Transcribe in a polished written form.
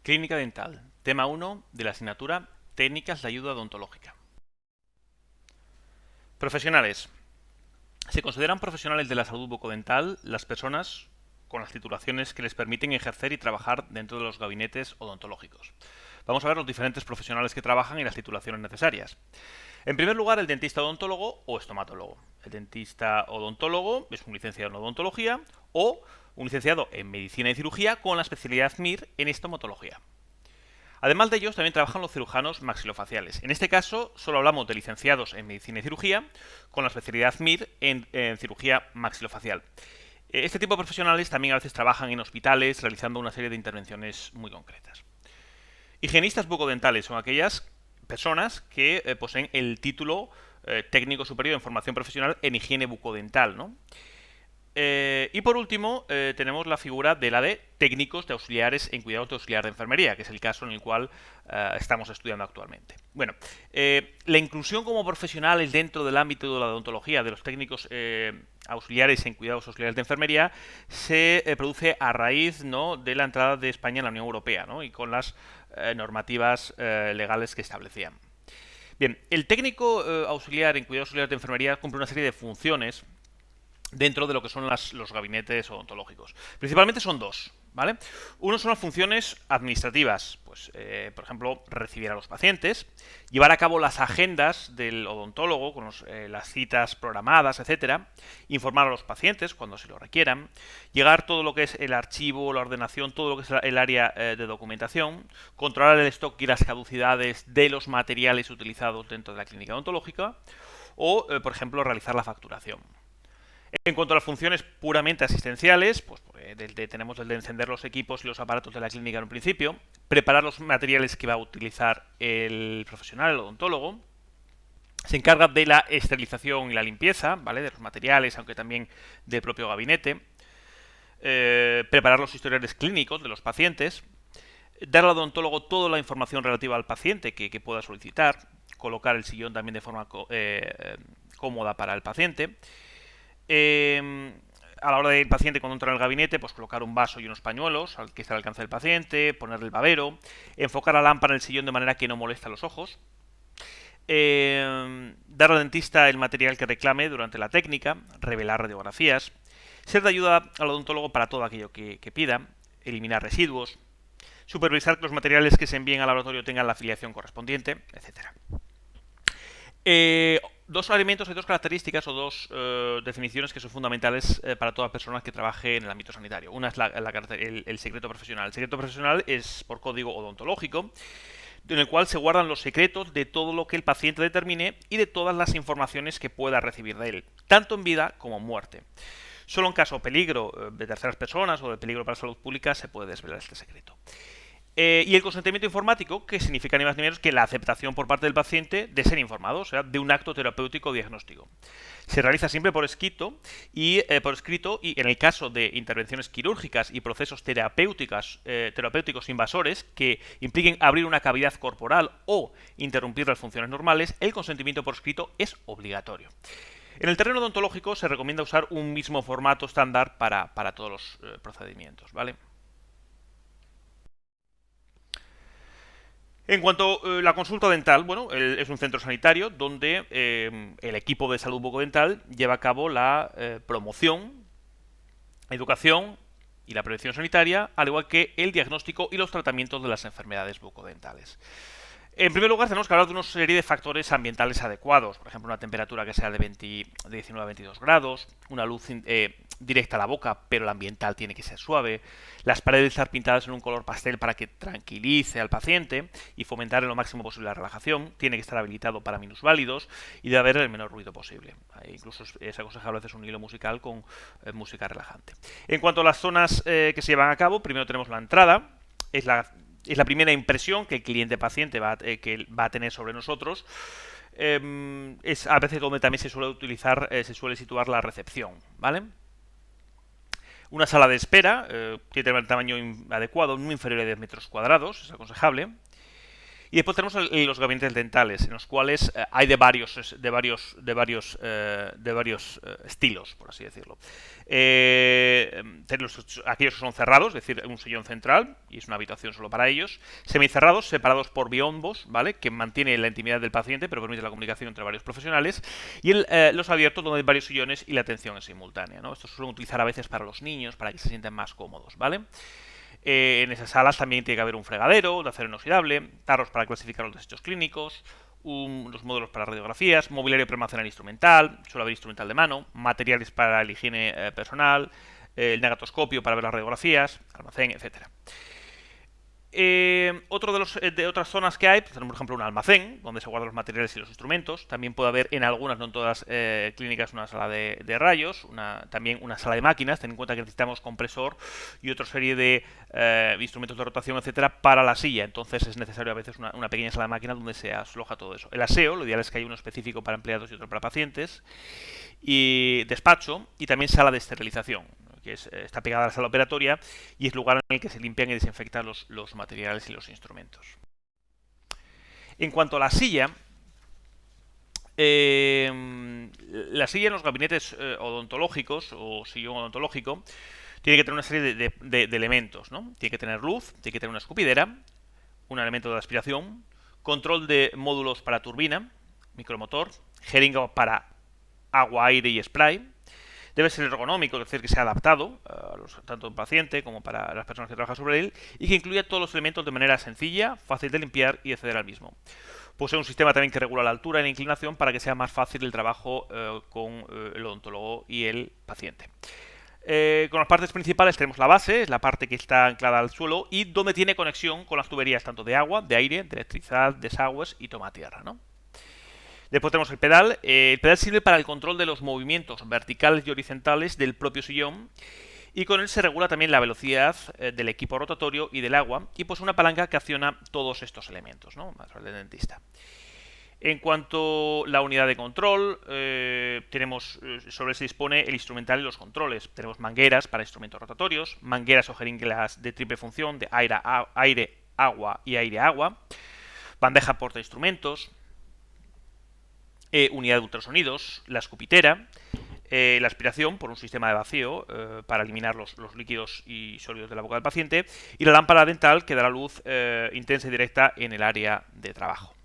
Clínica dental. Tema 1 de la asignatura Técnicas de ayuda odontológica. Profesionales. Se consideran profesionales de la salud bucodental las personas con las titulaciones que les permiten ejercer y trabajar dentro de los gabinetes odontológicos. Vamos a ver los diferentes profesionales que trabajan y las titulaciones necesarias. En primer lugar, el dentista odontólogo o estomatólogo. El dentista odontólogo es un licenciado en odontología o un licenciado en medicina y cirugía con la especialidad MIR en estomatología. Además de ellos, también trabajan los cirujanos maxilofaciales. En este caso, solo hablamos de licenciados en medicina y cirugía, con la especialidad MIR en cirugía maxilofacial. Este tipo de profesionales también a veces trabajan en hospitales, realizando una serie de intervenciones muy concretas. Higienistas bucodentales son aquellas personas que poseen el título técnico superior en formación profesional en higiene bucodental, ¿no? Y por último, tenemos la figura de la de técnicos de auxiliares en cuidados de auxiliar de enfermería, que es el caso en el cual estamos estudiando actualmente. Bueno, la inclusión como profesionales dentro del ámbito de la odontología de los técnicos auxiliares en cuidados auxiliares de enfermería se produce a raíz, ¿no?, de la entrada de España en la Unión Europea, ¿no?, y con las normativas legales que establecían. Bien, el técnico auxiliar en cuidados auxiliares de enfermería cumple una serie de funciones dentro de lo que son los gabinetes odontológicos. Principalmente son dos, ¿vale? Uno son las funciones administrativas, pues, por ejemplo, recibir a los pacientes, llevar a cabo las agendas del odontólogo con las citas programadas, etcétera, informar a los pacientes cuando se lo requieran, llegar todo lo que es el archivo, la ordenación, todo lo que es el área de documentación, controlar el stock y las caducidades de los materiales utilizados dentro de la clínica odontológica o, por ejemplo, realizar la facturación. En cuanto a las funciones puramente asistenciales, pues tenemos el de encender los equipos y los aparatos de la clínica en un principio, preparar los materiales que va a utilizar el profesional, el odontólogo, se encarga de la esterilización y la limpieza, ¿vale?, de los materiales, aunque también del propio gabinete, preparar los historiales clínicos de los pacientes, dar al odontólogo toda la información relativa al paciente que pueda solicitar, colocar el sillón también de forma cómoda para el paciente. A la hora del paciente cuando entra en el gabinete, pues colocar un vaso y unos pañuelos que esté al alcance del paciente, ponerle el babero, enfocar la lámpara en el sillón de manera que no moleste a los ojos, dar al dentista el material que reclame durante la técnica, revelar radiografías, ser de ayuda al odontólogo para todo aquello que pida, eliminar residuos, supervisar que los materiales que se envíen al laboratorio tengan la afiliación correspondiente, etcétera. Dos elementos, hay dos características o dos definiciones que son fundamentales para toda persona que trabaje en el ámbito sanitario. Una es el secreto profesional. El secreto profesional es por código odontológico, en el cual se guardan los secretos de todo lo que el paciente determine y de todas las informaciones que pueda recibir de él, tanto en vida como en muerte. Solo en caso de peligro de terceras personas o de peligro para la salud pública se puede desvelar este secreto. Y el consentimiento informático, que significa ni más ni menos que la aceptación por parte del paciente de ser informado, o sea, de un acto terapéutico o diagnóstico. Se realiza siempre por escrito y en el caso de intervenciones quirúrgicas y procesos terapéuticos invasores que impliquen abrir una cavidad corporal o interrumpir las funciones normales, el consentimiento por escrito es obligatorio. En el terreno odontológico se recomienda usar un mismo formato estándar para todos los procedimientos, ¿vale? En cuanto a la consulta dental, bueno, es un centro sanitario donde el equipo de salud bucodental lleva a cabo la promoción, educación y la prevención sanitaria, al igual que el diagnóstico y los tratamientos de las enfermedades bucodentales. En primer lugar, tenemos que hablar de una serie de factores ambientales adecuados. Por ejemplo, una temperatura que sea de 19 a 22 grados, una luz directa a la boca, pero el ambiental tiene que ser suave, las paredes estar pintadas en un color pastel para que tranquilice al paciente y fomentar en lo máximo posible la relajación, tiene que estar habilitado para minusválidos y debe haber el menor ruido posible. Incluso es aconsejable a veces un hilo musical con música relajante. En cuanto a las zonas que se llevan a cabo, primero tenemos la entrada, es la primera impresión que el cliente paciente va a tener sobre nosotros. Es a veces donde también se suele situar la recepción, ¿vale? Una sala de espera tiene que tener el tamaño adecuado, no inferior a 10 metros cuadrados, es aconsejable. Y después tenemos los gabinetes dentales, en los cuales hay de varios estilos, por así decirlo. Aquellos que son cerrados, es decir, un sillón central, y es una habitación solo para ellos. Semicerrados, separados por biombos, ¿vale? Que mantiene la intimidad del paciente, pero permite la comunicación entre varios profesionales. Y los abiertos, donde hay varios sillones y la atención es simultánea, ¿no? Estos se suelen utilizar a veces para los niños, para que se sientan más cómodos, ¿vale? En esas salas también tiene que haber un fregadero de acero inoxidable, tarros para clasificar los desechos clínicos, los módulos para radiografías, mobiliario para almacenar instrumental, suele haber instrumental de mano, materiales para la higiene personal, el negatoscopio para ver las radiografías, almacén, etcétera. Otro de otras zonas que hay, pues tenemos por ejemplo un almacén donde se guardan los materiales y los instrumentos. También puede haber en algunas, no en todas clínicas, una sala de rayos, también una sala de máquinas. Ten en cuenta que necesitamos compresor y otra serie de instrumentos de rotación, etcétera, para la silla. Entonces es necesario a veces una pequeña sala de máquinas donde se aloja todo eso. El aseo, lo ideal es que haya uno específico para empleados y otro para pacientes. Y despacho y también sala de esterilización, que está pegada a la sala operatoria y es lugar en el que se limpian y desinfectan los materiales y los instrumentos. En cuanto a la silla en los gabinetes odontológicos o sillón odontológico tiene que tener una serie de elementos, ¿no? Tiene que tener luz, tiene que tener una escupidera, un elemento de aspiración, control de módulos para turbina, micromotor, jeringa para agua, aire y spray. Debe ser ergonómico, es decir, que sea adaptado tanto al paciente como para las personas que trabajan sobre él y que incluya todos los elementos de manera sencilla, fácil de limpiar y acceder al mismo. Posee un sistema también que regula la altura y la inclinación para que sea más fácil el trabajo con el odontólogo y el paciente. Con las partes principales tenemos la base, es la parte que está anclada al suelo y donde tiene conexión con las tuberías tanto de agua, de aire, de electricidad, desagües y toma tierra, ¿no? Después tenemos el pedal. El pedal sirve para el control de los movimientos verticales y horizontales del propio sillón y con él se regula también la velocidad del equipo rotatorio y del agua y pues una palanca que acciona todos estos elementos, ¿no? Más el dentista. En cuanto a la unidad de control, tenemos sobre él se dispone el instrumental y los controles. Tenemos mangueras para instrumentos rotatorios, mangueras o jeringuelas de triple función de aire, agua y aire-agua, bandeja porta instrumentos, unidad de ultrasonidos, la escupitera, la aspiración por un sistema de vacío para eliminar los líquidos y sólidos de la boca del paciente y la lámpara dental que dará luz intensa y directa en el área de trabajo.